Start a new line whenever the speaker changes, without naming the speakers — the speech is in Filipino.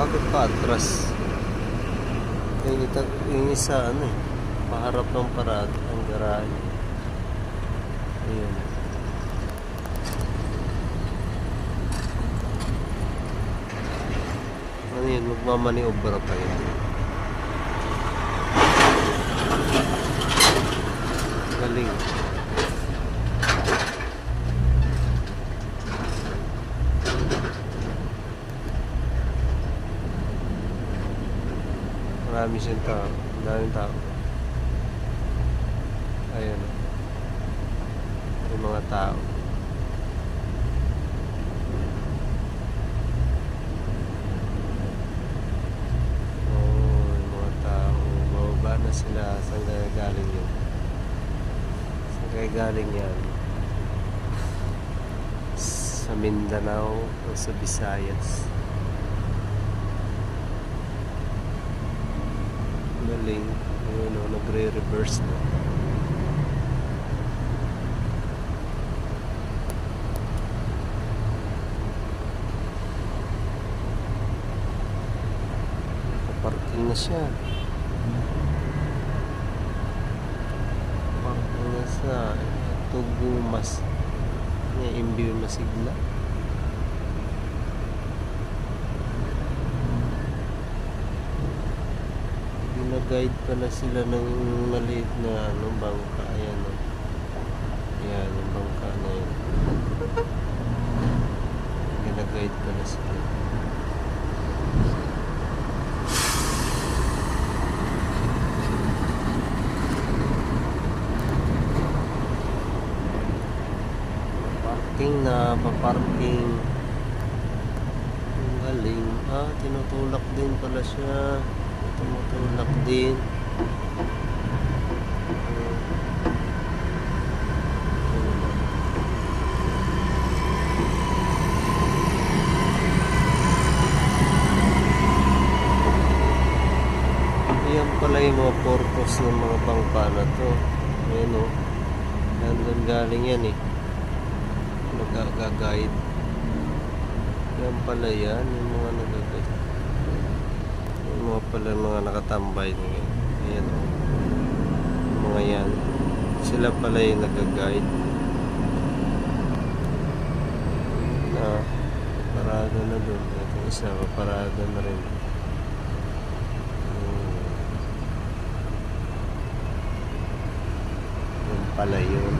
Bakit pa atras? Yung isa ano eh, paharap ng parada, ang garahe. Ayan. Ano yun, magmamaniobra pa yun. Galing. Marami siyang tao. Daming tao. Ayan. May mga tao. Oh, may mga tao. Bababa na sila. Saan kaya galing yun? Saan kaya galing yan? Sa Mindanao o sa Visayas? Galing. Ayun o, nagre-reverse na. Parking na siya. Parking na siya. Tugumas. Imbi masigla. Gina-guide pala sila ng maliit na bangka. Ayan o. Ayan, yung bangka na yun. Gina-guide pala sila. Parking na, paparking. Ang galing. Tinutulak din pala siya. Tumutulak din. Ayan pala yung mga purpose ng mga bangka na to. Ayan o. Nandun galing yan eh. Nag-guide. Yan pala yan. Yung mga nag-guide. Yung mga pala mga nakatambay. Ayan o. Yung mga yan. Sila pala yung nag-guide. Parada na dun. Itong isa, parada na rin. Yung pala yun.